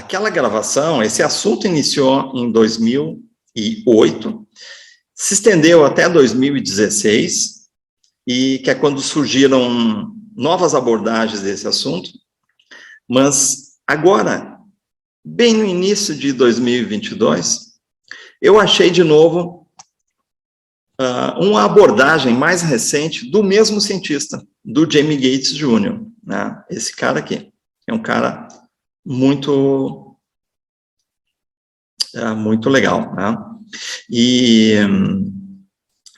aquela gravação, esse assunto iniciou em 2008, se estendeu até 2016, e que é quando surgiram novas abordagens desse assunto, mas agora, bem no início de 2022, eu achei de novo uma abordagem mais recente do mesmo cientista, do Jamie Gates Jr., né? Esse cara aqui, é um cara muito legal, né? E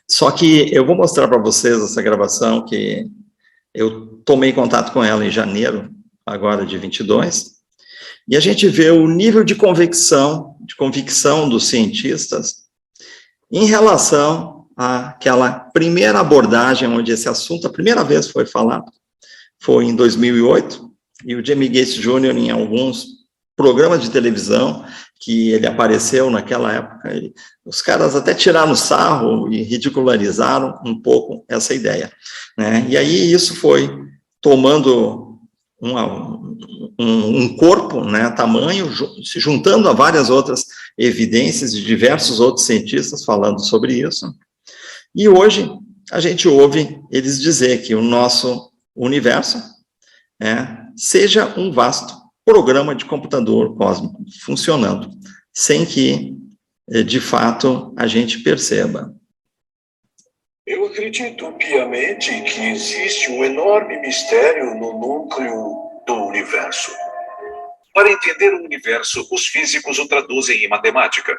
só que eu vou mostrar para vocês essa gravação que eu tomei contato com ela em janeiro, agora de 22, e a gente vê o nível de convicção dos cientistas em relação àquela primeira abordagem onde esse assunto, a primeira vez foi falado, foi em 2008, e o Jamie Gates Jr., em alguns programas de televisão que ele apareceu naquela época, os caras até tiraram sarro e ridicularizaram um pouco essa ideia, né? E aí isso foi tomando um corpo, né, tamanho, se juntando a várias outras evidências de diversos outros cientistas falando sobre isso. E hoje a gente ouve eles dizer que o nosso universo seja um vasto programa de computador cósmico funcionando, sem que, de fato, a gente perceba. Eu acredito piamente que existe um enorme mistério no núcleo do universo. Para entender o universo, os físicos o traduzem em matemática.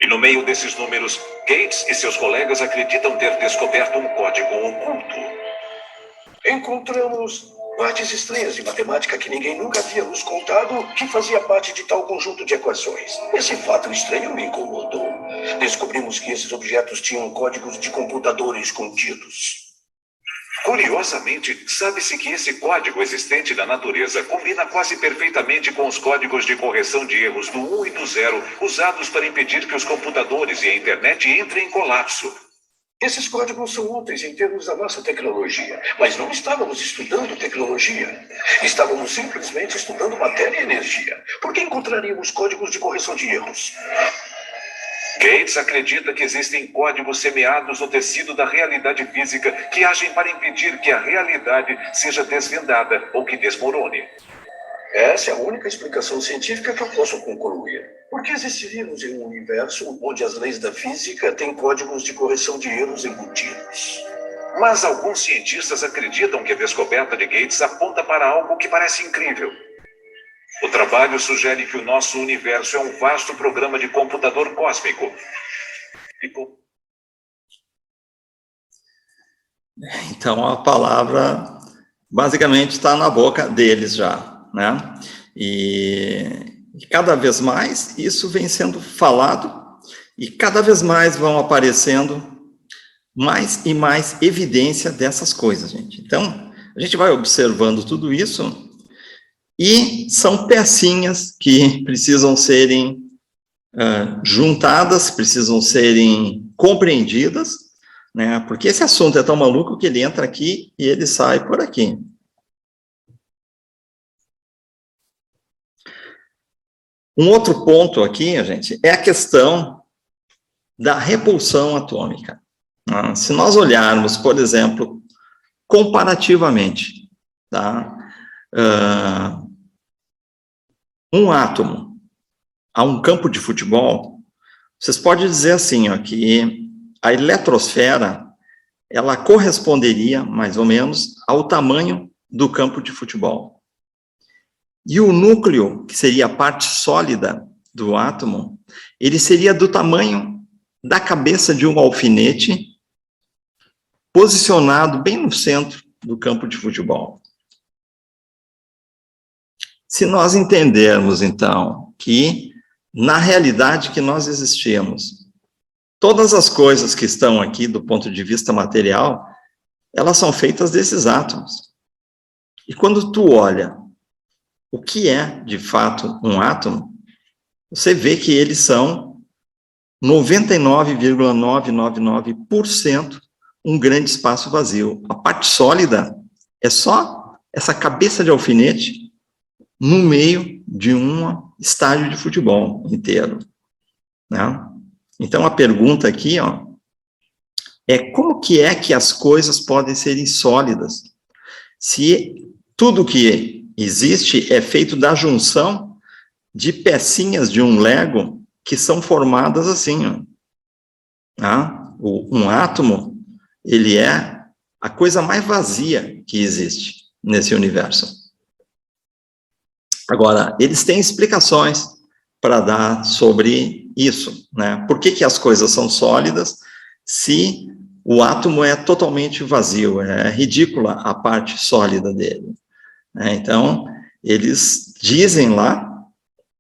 E no meio desses números, Gates e seus colegas acreditam ter descoberto um código oculto. Encontramos partes estranhas de matemática que ninguém nunca havia nos contado que fazia parte de tal conjunto de equações. Esse fato estranho me incomodou. Descobrimos que esses objetos tinham códigos de computadores contidos. Curiosamente, sabe-se que esse código existente na natureza combina quase perfeitamente com os códigos de correção de erros do 1 e do 0 usados para impedir que os computadores e a internet entrem em colapso. Esses códigos são úteis em termos da nossa tecnologia, mas não estávamos estudando tecnologia. Estávamos simplesmente estudando matéria e energia. Por que encontraríamos códigos de correção de erros? Gates acredita que existem códigos semeados no tecido da realidade física que agem para impedir que a realidade seja desvendada ou que desmorone. Essa é a única explicação científica que eu posso concluir. Por que existiríamos em um universo onde as leis da física têm códigos de correção de erros embutidos? Mas alguns cientistas acreditam que a descoberta de Gates aponta para algo que parece incrível. O trabalho sugere que o nosso universo é um vasto programa de computador cósmico. Então, a palavra basicamente está na boca deles já, né? E cada vez mais isso vem sendo falado e cada vez mais vão aparecendo mais e mais evidência dessas coisas, gente. Então, a gente vai observando tudo isso e são pecinhas que precisam serem juntadas, precisam serem compreendidas, né? Porque esse assunto é tão maluco que ele entra aqui e ele sai por aqui. Um outro ponto aqui, gente, é a questão da repulsão atômica. Se nós olharmos, por exemplo, comparativamente, tá? Um átomo a um campo de futebol, vocês podem dizer assim, ó, que a eletrosfera, ela corresponderia, mais ou menos, ao tamanho do campo de futebol. E o núcleo, que seria a parte sólida do átomo, ele seria do tamanho da cabeça de um alfinete, posicionado bem no centro do campo de futebol. Se nós entendermos, então, que, na realidade que nós existimos, todas as coisas que estão aqui, do ponto de vista material, elas são feitas desses átomos. E quando tu olha o que é, de fato, um átomo, você vê que eles são 99,999% um grande espaço vazio. A parte sólida é só essa cabeça de alfinete no meio de um estádio de futebol inteiro, né? Então, a pergunta aqui, ó, é como que é que as coisas podem ser sólidas se tudo que existe é feito da junção de pecinhas de um Lego que são formadas assim, ó. Tá? Um átomo, ele é a coisa mais vazia que existe nesse universo. Agora, eles têm explicações para dar sobre isso, né? Por que as coisas são sólidas se o átomo é totalmente vazio? É ridícula a parte sólida dele, né? Então, eles dizem lá,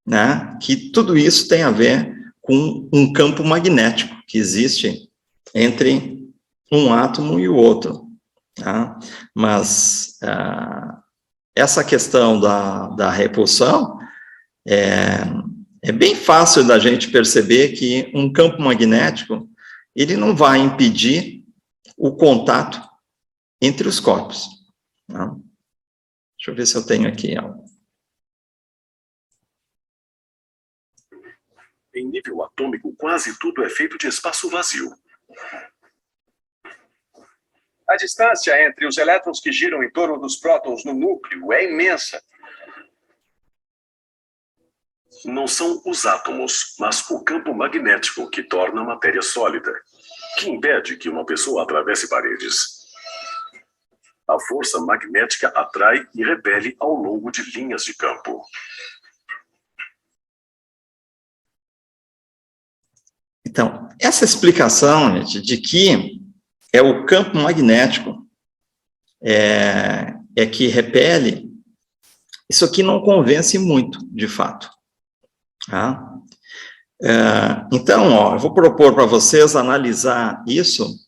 né, que tudo isso tem a ver com um campo magnético que existe entre um átomo e o outro, tá? Mas essa questão da repulsão é bem fácil da gente perceber que um campo magnético, ele não vai impedir o contato entre os corpos, tá? Deixa eu ver se eu tenho aqui algo. Em nível atômico, quase tudo é feito de espaço vazio. A distância entre os elétrons que giram em torno dos prótons no núcleo é imensa. Não são os átomos, mas o campo magnético que torna a matéria sólida, que impede que uma pessoa atravesse paredes. A força magnética atrai e repele ao longo de linhas de campo. Então, essa explicação, gente, de que é o campo magnético que repele, isso aqui não convence muito, de fato. Tá? Então, ó, eu vou propor para vocês analisar isso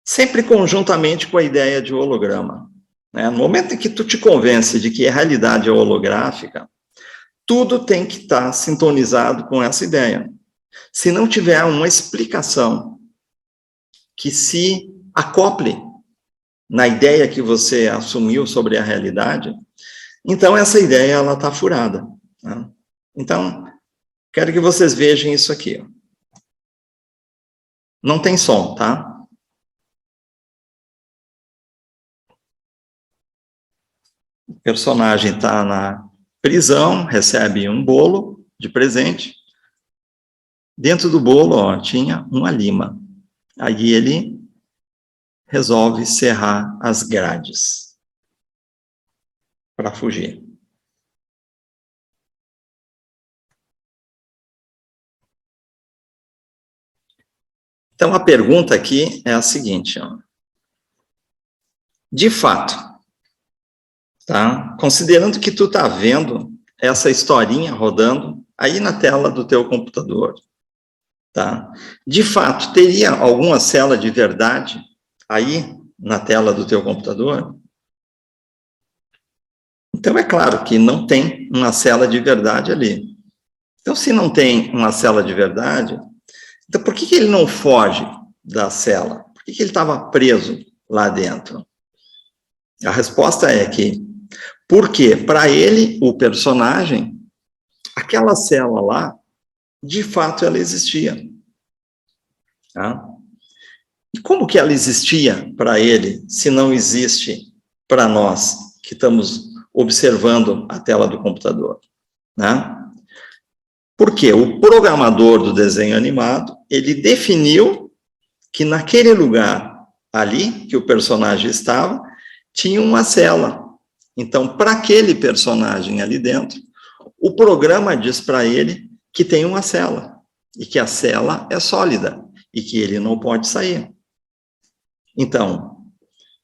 sempre conjuntamente com a ideia de holograma, né? No momento em que tu te convence de que a realidade é holográfica, tudo tem que estar sintonizado com essa ideia. Se não tiver uma explicação que se acople na ideia que você assumiu sobre a realidade, então essa ideia ela está furada, tá? Então, quero que vocês vejam isso aqui, ó. Não tem som, tá? O personagem está na prisão, recebe um bolo de presente. Dentro do bolo, ó, tinha uma lima. Aí ele resolve serrar as grades para fugir. Então, a pergunta aqui é a seguinte, ó. De fato, tá? Considerando que tu tá vendo essa historinha rodando aí na tela do teu computador, tá? De fato, teria alguma célula de verdade aí na tela do teu computador? Então, é claro que não tem uma célula de verdade ali. Então, se não tem uma célula de verdade, então por que ele não foge da célula? Por que ele estava preso lá dentro? A resposta é que, porque para ele, o personagem, aquela célula lá, de fato ela existia. Tá? E como que ela existia para ele, se não existe para nós, que estamos observando a tela do computador? Né? Porque o programador do desenho animado, ele definiu que naquele lugar ali, que o personagem estava, tinha uma célula. Então, para aquele personagem ali dentro, o programa diz para ele que tem uma célula, e que a célula é sólida, e que ele não pode sair. Então,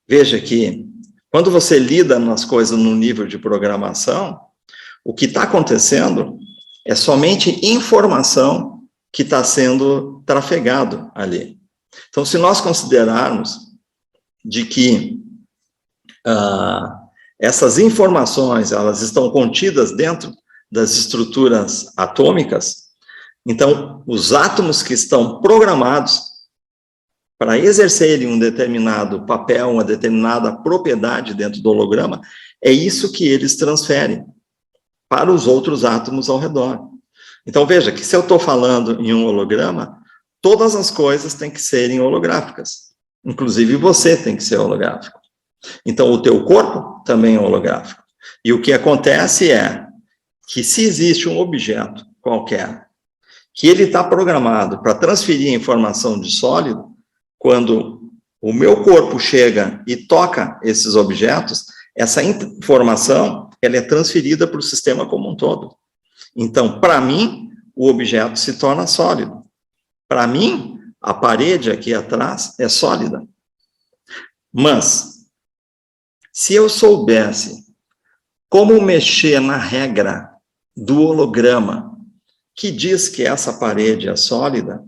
veja que, quando você lida nas coisas no nível de programação, o que está acontecendo é somente informação que está sendo trafegado ali. Então, se nós considerarmos de que essas informações, elas estão contidas dentro das estruturas atômicas, então, os átomos que estão programados para exercerem um determinado papel, uma determinada propriedade dentro do holograma, é isso que eles transferem para os outros átomos ao redor. Então, veja que se eu estou falando em um holograma, todas as coisas têm que serem holográficas. Inclusive, você tem que ser holográfico. Então, o teu corpo também é holográfico. E o que acontece é que se existe um objeto qualquer, que ele está programado para transferir a informação de sólido, quando o meu corpo chega e toca esses objetos, essa informação ela é transferida para o sistema como um todo. Então, para mim, o objeto se torna sólido. Para mim, a parede aqui atrás é sólida. Mas, se eu soubesse como mexer na regra do holograma, que diz que essa parede é sólida,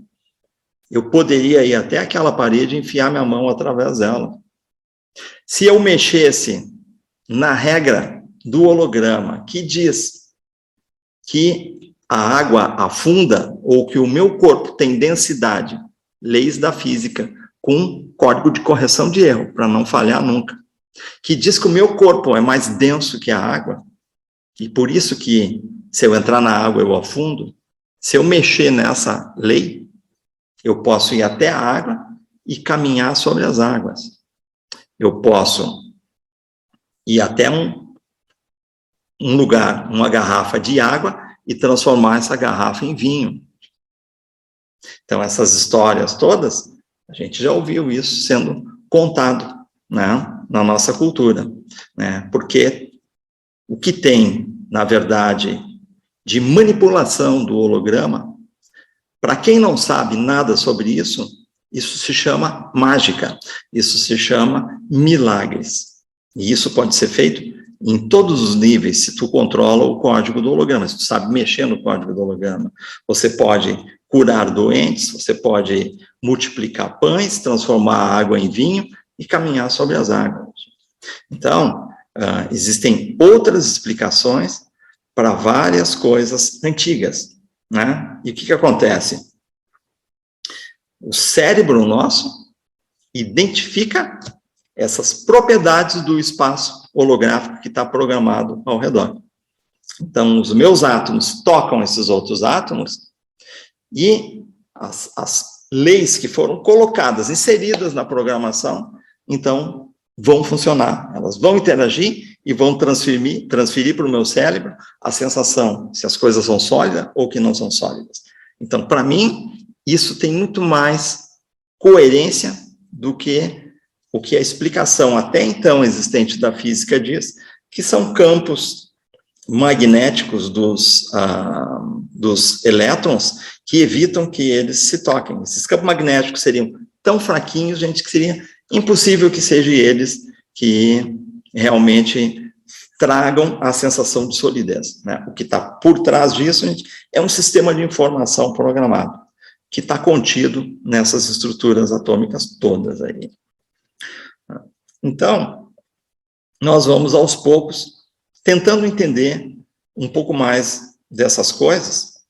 eu poderia ir até aquela parede e enfiar minha mão através dela. Se eu mexesse na regra do holograma, que diz que a água afunda, ou que o meu corpo tem densidade, leis da física, com código de correção de erro, para não falhar nunca, que diz que o meu corpo é mais denso que a água, e por isso que, se eu entrar na água, eu afundo. Se eu mexer nessa lei, eu posso ir até a água e caminhar sobre as águas. Eu posso ir até um lugar, uma garrafa de água, e transformar essa garrafa em vinho. Então, essas histórias todas, a gente já ouviu isso sendo contado, né, na nossa cultura, né, porque o que tem, na verdade, de manipulação do holograma, para quem não sabe nada sobre isso, isso se chama mágica, isso se chama milagres. E isso pode ser feito em todos os níveis, se tu controla o código do holograma, se tu sabe mexer no código do holograma. Você pode curar doentes, você pode multiplicar pães, transformar a água em vinho e caminhar sobre as águas. Então, existem outras explicações para várias coisas antigas, né? E o que acontece? O cérebro nosso identifica essas propriedades do espaço holográfico que está programado ao redor. Então, os meus átomos tocam esses outros átomos e as leis que foram colocadas, inseridas na programação, então, vão funcionar. Elas vão interagir e vão transferir para o meu cérebro a sensação se as coisas são sólidas ou que não são sólidas. Então, para mim, isso tem muito mais coerência do que o que a explicação até então existente da física diz, que são campos magnéticos dos elétrons que evitam que eles se toquem. Esses campos magnéticos seriam tão fraquinhos, gente, que seria impossível que sejam eles que realmente tragam a sensação de solidez, né? O que está por trás disso, gente, é um sistema de informação programado, que está contido nessas estruturas atômicas todas aí. Então, nós vamos aos poucos tentando entender um pouco mais dessas coisas,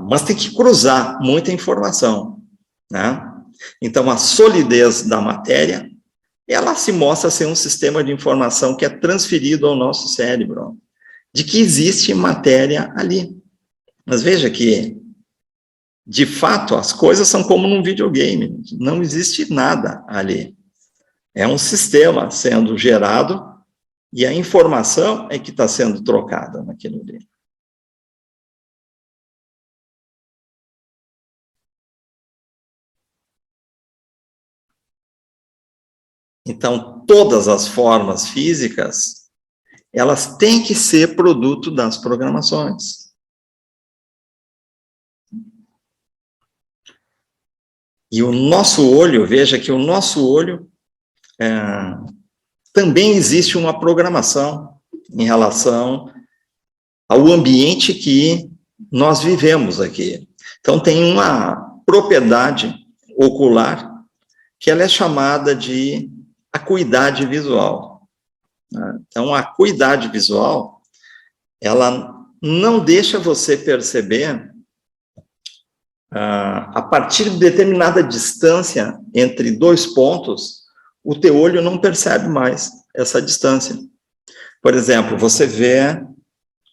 mas tem que cruzar muita informação, né? Então, a solidez da matéria, ela se mostra ser um sistema de informação que é transferido ao nosso cérebro, de que existe matéria ali. Mas veja que, de fato, as coisas são como num videogame, não existe nada ali. É um sistema sendo gerado e a informação é que está sendo trocada naquilo ali. Então, todas as formas físicas, elas têm que ser produto das programações. E o nosso olho, veja que o nosso olho também existe uma programação em relação ao ambiente que nós vivemos aqui. Então, tem uma propriedade ocular que ela é chamada de acuidade visual. Então, a acuidade visual, ela não deixa você perceber a partir de determinada distância entre dois pontos, o teu olho não percebe mais essa distância. Por exemplo, você vê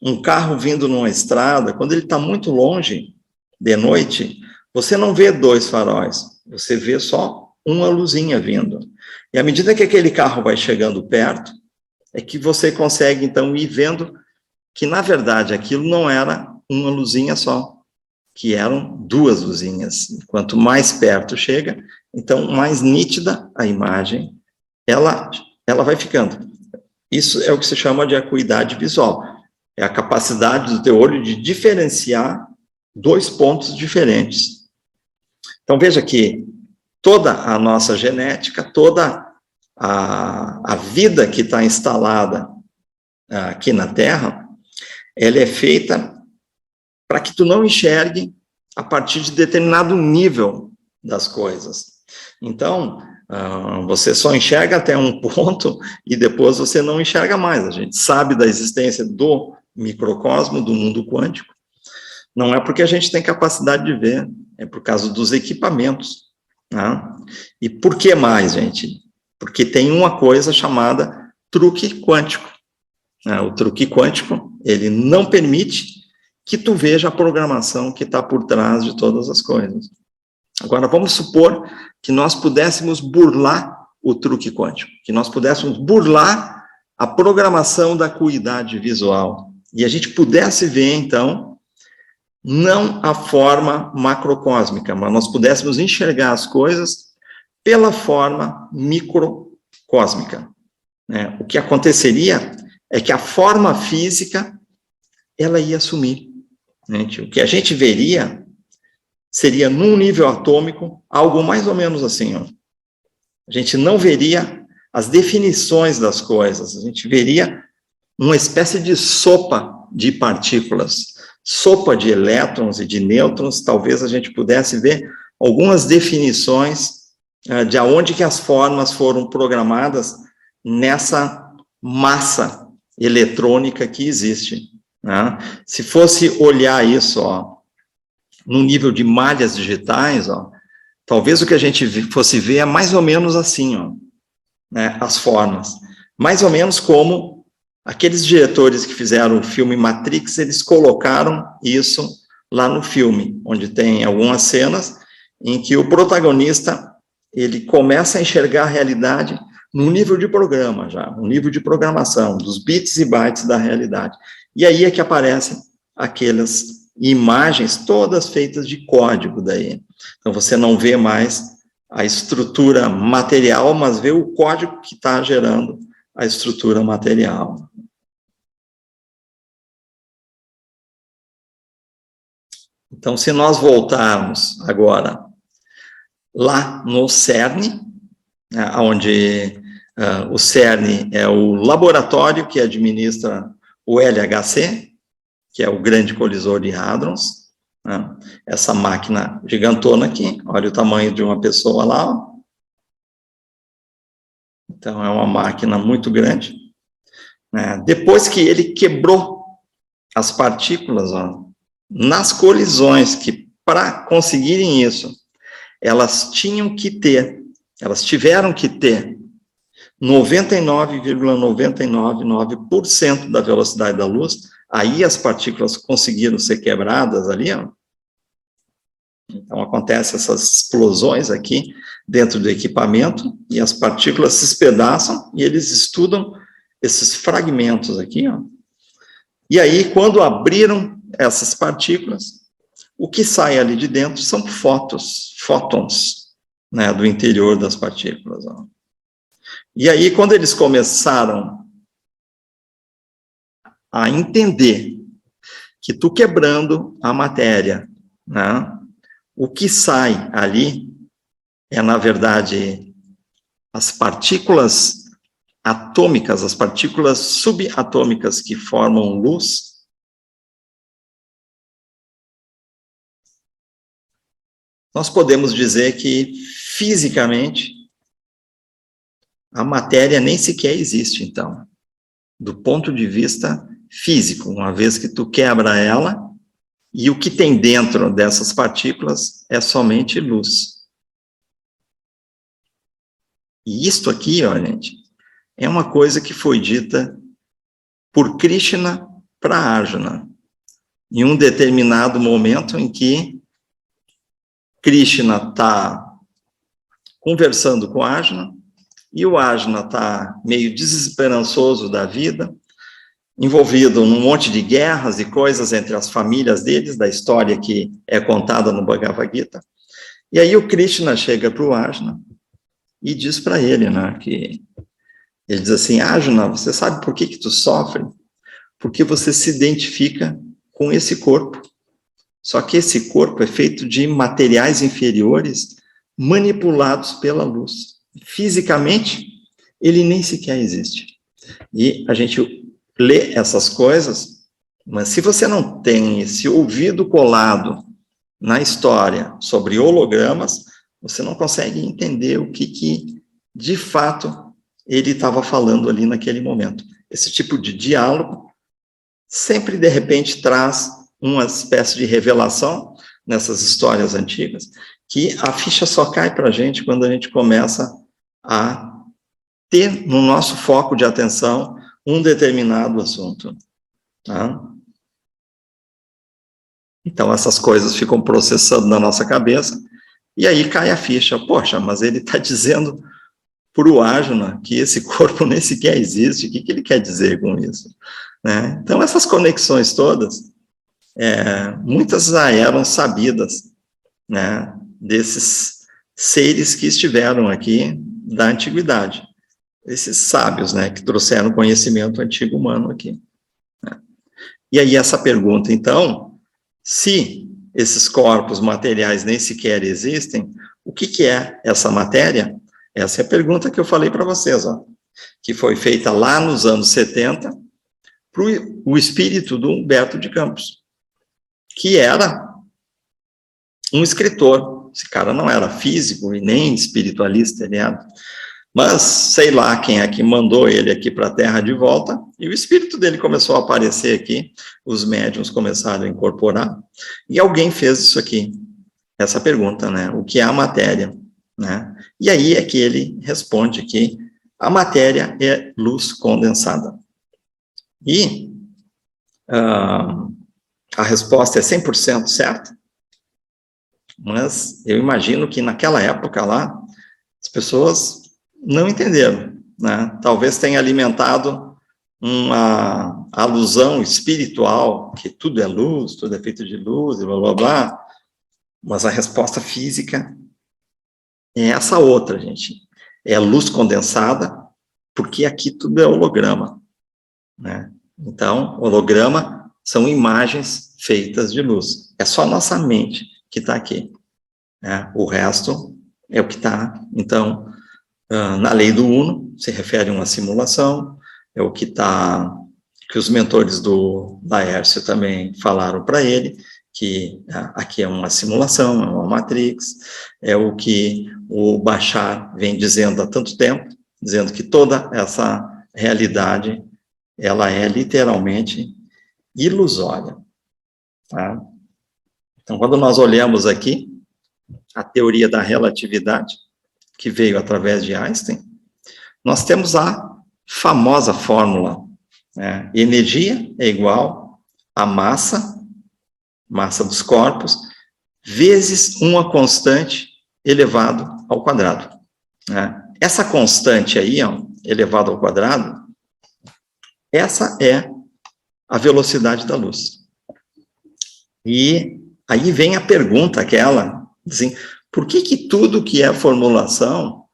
um carro vindo numa estrada, quando ele está muito longe, de noite, você não vê dois faróis, você vê só uma luzinha vindo. E à medida que aquele carro vai chegando perto, é que você consegue, então, ir vendo que, na verdade, aquilo não era uma luzinha só, que eram duas luzinhas. Quanto mais perto chega, então, mais nítida a imagem, ela vai ficando. Isso é o que se chama de acuidade visual. É a capacidade do teu olho de diferenciar dois pontos diferentes. Então, veja que toda a nossa genética, toda a vida que está instalada aqui na Terra, ela é feita para que tu não enxergue a partir de determinado nível das coisas. Então, você só enxerga até um ponto e depois você não enxerga mais. A gente sabe da existência do microcosmo, do mundo quântico. Não é porque a gente tem capacidade de ver, é por causa dos equipamentos. Né? E por que mais, gente? Porque tem uma coisa chamada truque quântico. O truque quântico, ele não permite que tu veja a programação que está por trás de todas as coisas. Agora, vamos supor que nós pudéssemos burlar o truque quântico, que nós pudéssemos burlar a programação da acuidade visual, e a gente pudesse ver, então, não a forma macrocósmica, mas nós pudéssemos enxergar as coisas pela forma microcósmica. Né? O que aconteceria é que a forma física, ela ia sumir. Gente. O que a gente veria seria, num nível atômico, algo mais ou menos assim. Ó. A gente não veria as definições das coisas, a gente veria uma espécie de sopa de partículas, sopa de elétrons e de nêutrons. Talvez a gente pudesse ver algumas definições de aonde que as formas foram programadas nessa massa eletrônica que existe. Né? Se fosse olhar isso, ó, no nível de malhas digitais, ó, talvez o que a gente fosse ver é mais ou menos assim, ó, né, as formas. Mais ou menos como aqueles diretores que fizeram o filme Matrix, eles colocaram isso lá no filme, onde tem algumas cenas em que o protagonista, ele começa a enxergar a realidade no nível de programa já, no nível de programação, dos bits e bytes da realidade. E aí é que aparecem aquelas imagens todas feitas de código daí. Então, você não vê mais a estrutura material, mas vê o código que está gerando a estrutura material. Então, se nós voltarmos agora lá no CERN, né, onde o CERN é o laboratório que administra o LHC, que é o grande colisor de hadrons, né? Essa máquina gigantona aqui, olha o tamanho de uma pessoa lá, ó. Então é uma máquina muito grande, né? Depois que ele quebrou as partículas, ó, nas colisões, que para conseguirem isso, elas tiveram que ter 99,999% da velocidade da luz. Aí as partículas conseguiram ser quebradas ali, ó. Então, acontecem essas explosões aqui dentro do equipamento, e as partículas se espedaçam, e eles estudam esses fragmentos aqui, ó. E aí, quando abriram essas partículas, o que sai ali de dentro são fótons, né, do interior das partículas, ó. E aí, quando eles começaram a entender que tu quebrando a matéria, né, o que sai ali é, na verdade, as partículas atômicas, as partículas subatômicas que formam luz, nós podemos dizer que, fisicamente, a matéria nem sequer existe, então, do ponto de vista físico. Uma vez que tu quebra ela, E o que tem dentro dessas partículas é somente luz. E isto aqui, ó, gente, é uma coisa que foi dita por Krishna para Arjuna, em um determinado momento em que Krishna está conversando com Arjuna, e o Arjuna está meio desesperançoso da vida, envolvido num monte de guerras e coisas entre as famílias deles, da história que é contada no Bhagavad Gita. E aí o Krishna chega para o Arjuna e diz para ele, né, que ele diz assim: Arjuna, você sabe por que tu sofre? Porque você se identifica com esse corpo. Só que esse corpo é feito de materiais inferiores manipulados pela luz. Fisicamente, ele nem sequer existe. E a gente lê essas coisas, mas se você não tem esse ouvido colado na história sobre hologramas, você não consegue entender o que de fato, ele estava falando ali naquele momento. Esse tipo de diálogo sempre, de repente, traz uma espécie de revelação nessas histórias antigas, que a ficha só cai para a gente quando a gente começa a ter no nosso foco de atenção um determinado assunto. Tá? Então, essas coisas ficam processando na nossa cabeça, e aí cai a ficha. Poxa, mas ele está dizendo para o Arjuna que esse corpo nem sequer existe, o que ele quer dizer com isso? Né? Então, essas conexões todas, muitas já eram sabidas, né, desses seres que estiveram aqui da antiguidade, esses sábios, né, que trouxeram conhecimento antigo humano aqui. Né? E aí essa pergunta, então, se esses corpos materiais nem sequer existem, o que é essa matéria? Essa é a pergunta que eu falei para vocês, ó, que foi feita lá nos anos 70 para o espírito do Humberto de Campos, que era um escritor. Esse cara não era físico e nem espiritualista, ele era. Mas, sei lá quem é que mandou ele aqui para a Terra de volta, e o espírito dele começou a aparecer aqui, os médiuns começaram a incorporar, e alguém fez isso aqui, essa pergunta, né? O que é a matéria? Né? E aí é que ele responde que a matéria é luz condensada. E a resposta é 100% certa, mas eu imagino que naquela época lá, as pessoas não entenderam, né? Talvez tenha alimentado uma alusão espiritual, que tudo é luz, tudo é feito de luz, e blá, blá, blá, mas a resposta física é essa outra, gente. É luz condensada, porque aqui tudo é holograma, né? Então, holograma são imagens feitas de luz. É só a nossa mente que está aqui, né? O resto é o que está, então, na lei do Uno, se refere a uma simulação, é o que está, que os mentores do Laércio também falaram para ele, que aqui é uma simulação, é uma matrix, é o que o Bashar vem dizendo há tanto tempo, dizendo que toda essa realidade, ela é literalmente ilusória. Tá? Então, quando nós olhamos aqui, a teoria da relatividade, que veio através de Einstein, nós temos a famosa fórmula, né? Energia é igual a massa dos corpos, vezes uma constante elevado ao quadrado. Né? Essa constante aí, ó, elevado ao quadrado, essa é a velocidade da luz. E aí vem a pergunta aquela, assim, por que tudo que é formulação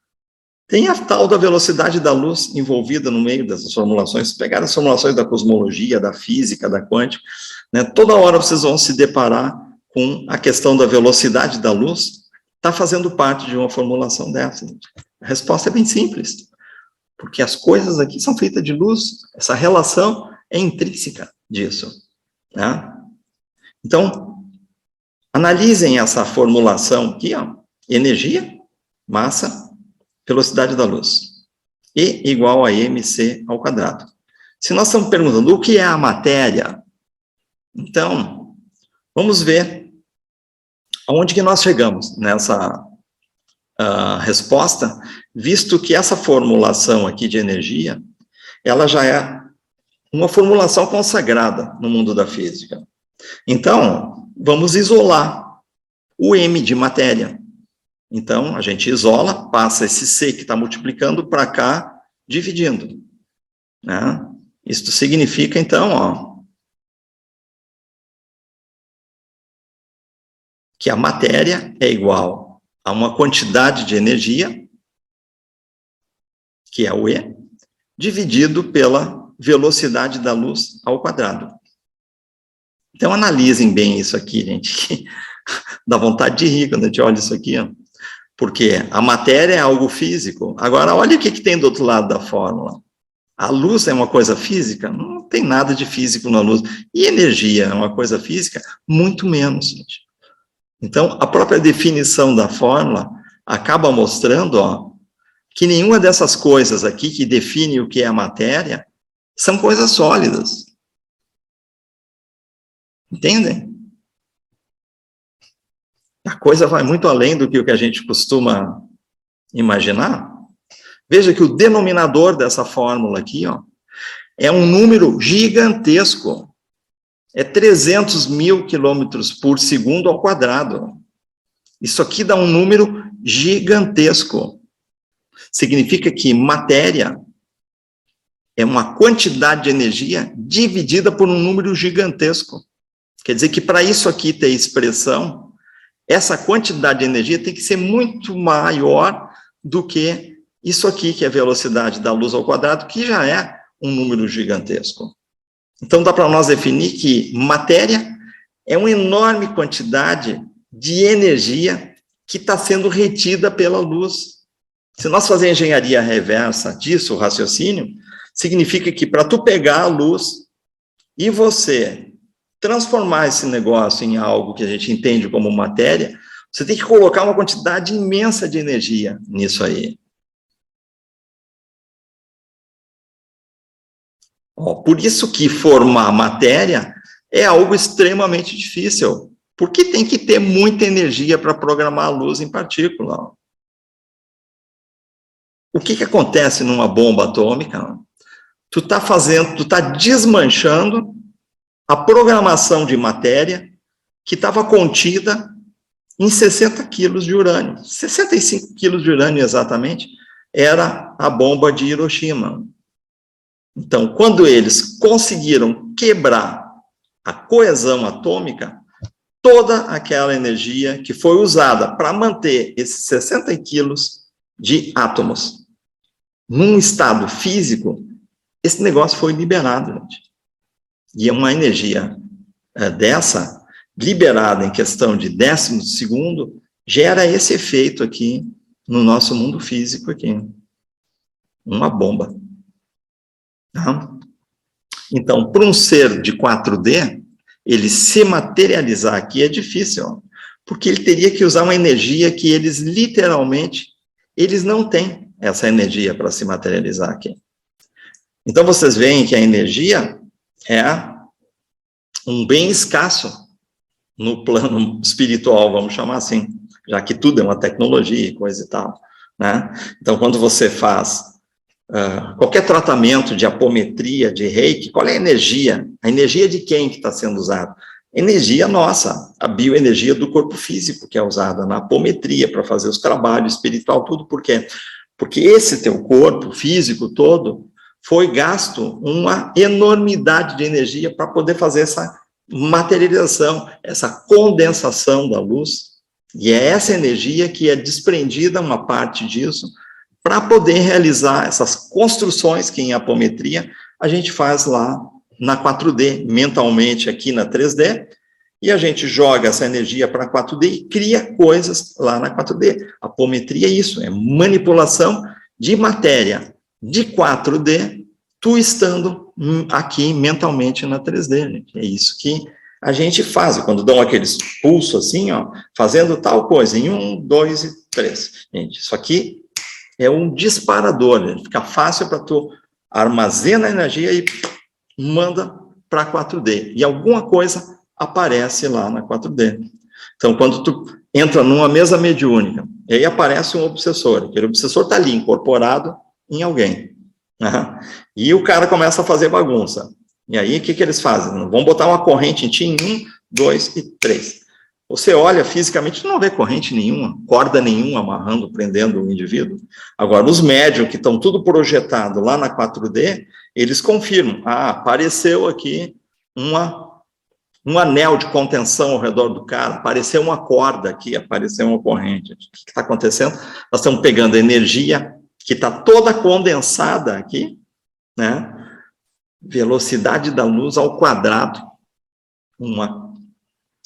tem a tal da velocidade da luz envolvida no meio dessas formulações? Se pegar as formulações da cosmologia, da física, da quântica, né, toda hora vocês vão se deparar com a questão da velocidade da luz, está fazendo parte de uma formulação dessa. A resposta é bem simples, porque as coisas aqui são feitas de luz, essa relação é intrínseca disso. Né? Então, analisem essa formulação aqui, ó, energia, massa, velocidade da luz, E igual a mc ao quadrado. Se nós estamos perguntando o que é a matéria, então, Vamos ver aonde que nós chegamos nessa resposta, visto que essa formulação aqui de energia, ela já é uma formulação consagrada no mundo da física. Então, vamos isolar o M de matéria. Então, a gente isola, passa esse C que está multiplicando para cá, dividindo. Né? Isso significa, então, ó, que a matéria é igual a uma quantidade de energia, que é o E, dividido pela velocidade da luz ao quadrado. Então, analisem bem isso aqui, gente, que dá vontade de rir quando a gente olha isso aqui, ó. Porque a matéria é algo físico. Agora, olha o que tem do outro lado da fórmula. A luz é uma coisa física? Não tem nada de físico na luz. E energia é uma coisa física? Muito menos, gente. Então, a própria definição da fórmula acaba mostrando, ó, que nenhuma dessas coisas aqui que define o que é a matéria são coisas sólidas. Entendem? A coisa vai muito além do que o que a gente costuma imaginar. Veja que o denominador dessa fórmula aqui, ó, é um número gigantesco. É 300 mil quilômetros por segundo ao quadrado. Isso aqui dá um número gigantesco. Significa que matéria é uma quantidade de energia dividida por um número gigantesco. Quer dizer que para isso aqui ter expressão, essa quantidade de energia tem que ser muito maior do que isso aqui, que é a velocidade da luz ao quadrado, que já é um número gigantesco. Então, dá para nós definir que matéria é uma enorme quantidade de energia que está sendo retida pela luz. Se nós fazermos engenharia reversa disso, o raciocínio, significa que para tu pegar a luz e você transformar esse negócio em algo que a gente entende como matéria, você tem que colocar uma quantidade imensa de energia nisso aí. Por isso que formar matéria é algo extremamente difícil, porque tem que ter muita energia para programar a luz em partícula. O que acontece numa bomba atômica? Tu tá desmanchando a programação de matéria que estava contida em 60 quilos de urânio. 65 quilos de urânio, exatamente, era a bomba de Hiroshima. Então, quando eles conseguiram quebrar a coesão atômica, toda aquela energia que foi usada para manter esses 60 quilos de átomos num estado físico, esse negócio foi liberado, gente. E é uma energia dessa, liberada em questão de décimos de segundo, gera esse efeito aqui no nosso mundo físico aqui. Uma bomba. Tá? Então, para um ser de 4D, ele se materializar aqui é difícil, ó, porque ele teria que usar uma energia que eles, literalmente, eles não têm essa energia para se materializar aqui. Então, vocês veem que a energia é um bem escasso no plano espiritual, vamos chamar assim, já que tudo é uma tecnologia e coisa e tal, né? Então, quando você faz qualquer tratamento de apometria, de reiki, qual é a energia? A energia de quem que está sendo usada? Energia nossa, a bioenergia do corpo físico que é usada na apometria para fazer os trabalhos espiritual, tudo por quê? Porque esse teu corpo físico todo foi gasto uma enormidade de energia para poder fazer essa materialização, essa condensação da luz, e é essa energia que é desprendida, uma parte disso, para poder realizar essas construções que em apometria a gente faz lá na 4D, mentalmente aqui na 3D, e a gente joga essa energia para 4D e cria coisas lá na 4D. Apometria é isso, é manipulação de matéria de 4D, tu estando aqui mentalmente na 3D, gente. É isso que a gente faz, quando dão aqueles pulsos assim, ó, fazendo tal coisa, em 1, 2 e 3. Gente, isso aqui é um disparador, né? Fica fácil para tu armazena a energia e manda para 4D. E alguma coisa aparece lá na 4D. Então, quando tu entra numa mesa mediúnica, e aí aparece um obsessor, aquele obsessor está ali, incorporado em alguém, né? E o cara começa a fazer bagunça. E aí, o que eles fazem? Vão botar uma corrente em ti em 1, 2 e 3. Você olha fisicamente, não vê corrente nenhuma, corda nenhuma amarrando, prendendo o indivíduo. Agora, os médiums que estão tudo projetado lá na 4D, eles confirmam, apareceu aqui um anel de contenção ao redor do cara, apareceu uma corda aqui, apareceu uma corrente. O que está acontecendo? Nós estamos pegando a energia que está toda condensada aqui, né? Velocidade da luz ao quadrado, uma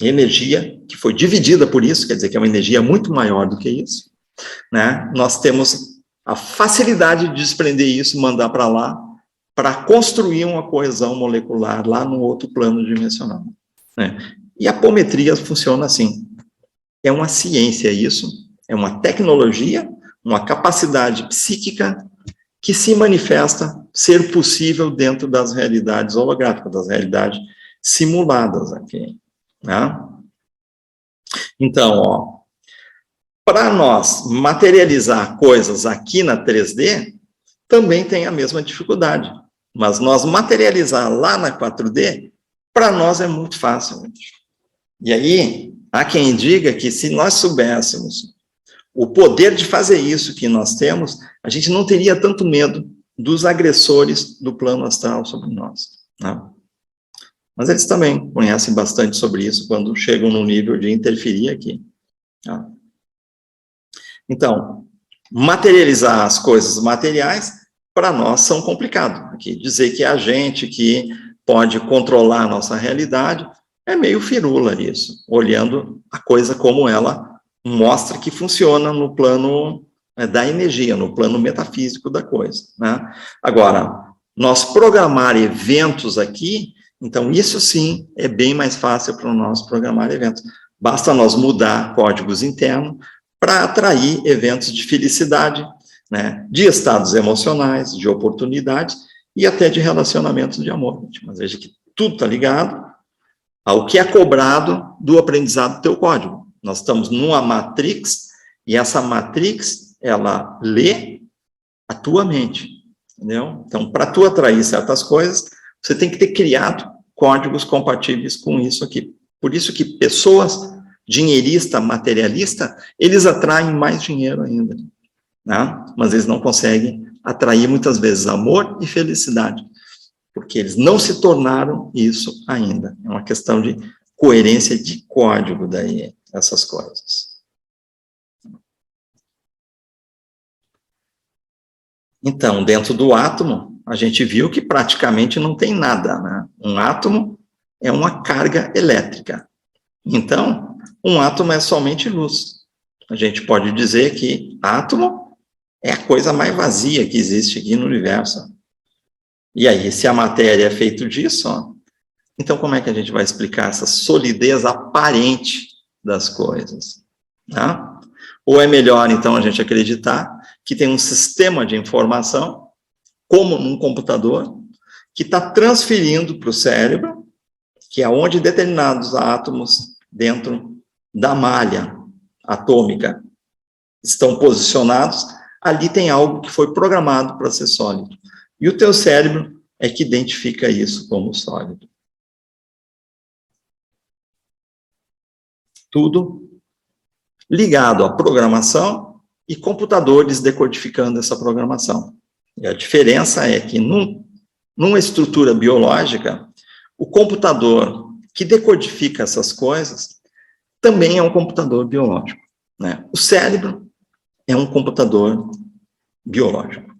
energia que foi dividida por isso, quer dizer que é uma energia muito maior do que isso, né? Nós temos a facilidade de desprender isso e mandar para lá, para construir uma coesão molecular lá no outro plano dimensional, né? E a apometria funciona assim. É uma ciência isso, é uma tecnologia, uma capacidade psíquica que se manifesta ser possível dentro das realidades holográficas, das realidades simuladas aqui, né? Então, para nós materializar coisas aqui na 3D, também tem a mesma dificuldade. Mas nós materializar lá na 4D, para nós é muito fácil. E aí, há quem diga que se nós soubéssemos o poder de fazer isso que nós temos, a gente não teria tanto medo dos agressores do plano astral sobre nós, né? Mas eles também conhecem bastante sobre isso quando chegam no nível de interferir aqui, tá? Então, materializar as coisas materiais, para nós, são complicados. Aqui, dizer que é a gente que pode controlar a nossa realidade, é meio firula isso, olhando a coisa como ela mostra que funciona no plano da energia, no plano metafísico da coisa, né? Agora, nós programar eventos aqui, então isso sim é bem mais fácil para nós programar eventos. Basta nós mudar códigos internos para atrair eventos de felicidade, né? De estados emocionais, de oportunidades e até de relacionamentos de amor. Mas veja que tudo está ligado ao que é cobrado do aprendizado do teu código. Nós estamos numa matrix, e essa matrix, ela lê a tua mente, entendeu? Então, para tu atrair certas coisas, você tem que ter criado códigos compatíveis com isso aqui. Por isso que pessoas dinheirista, materialista, eles atraem mais dinheiro ainda, né? Mas eles não conseguem atrair muitas vezes amor e felicidade, porque eles não se tornaram isso ainda. É uma questão de coerência de código daí, essas coisas. Então, dentro do átomo, a gente viu que praticamente não tem nada, né? Um átomo é uma carga elétrica. Então, um átomo é somente luz. A gente pode dizer que átomo é a coisa mais vazia que existe aqui no universo. E aí, se a matéria é feita disso, ó, então como é que a gente vai explicar essa solidez aparente das coisas, né? Ou é melhor, então, a gente acreditar que tem um sistema de informação, como num computador, que está transferindo para o cérebro, que é onde determinados átomos dentro da malha atômica estão posicionados, ali tem algo que foi programado para ser sólido. E o teu cérebro é que identifica isso como sólido. Tudo ligado à programação e computadores decodificando essa programação. E a diferença é que numa estrutura biológica, o computador que decodifica essas coisas também é um computador biológico, né? O cérebro é um computador biológico.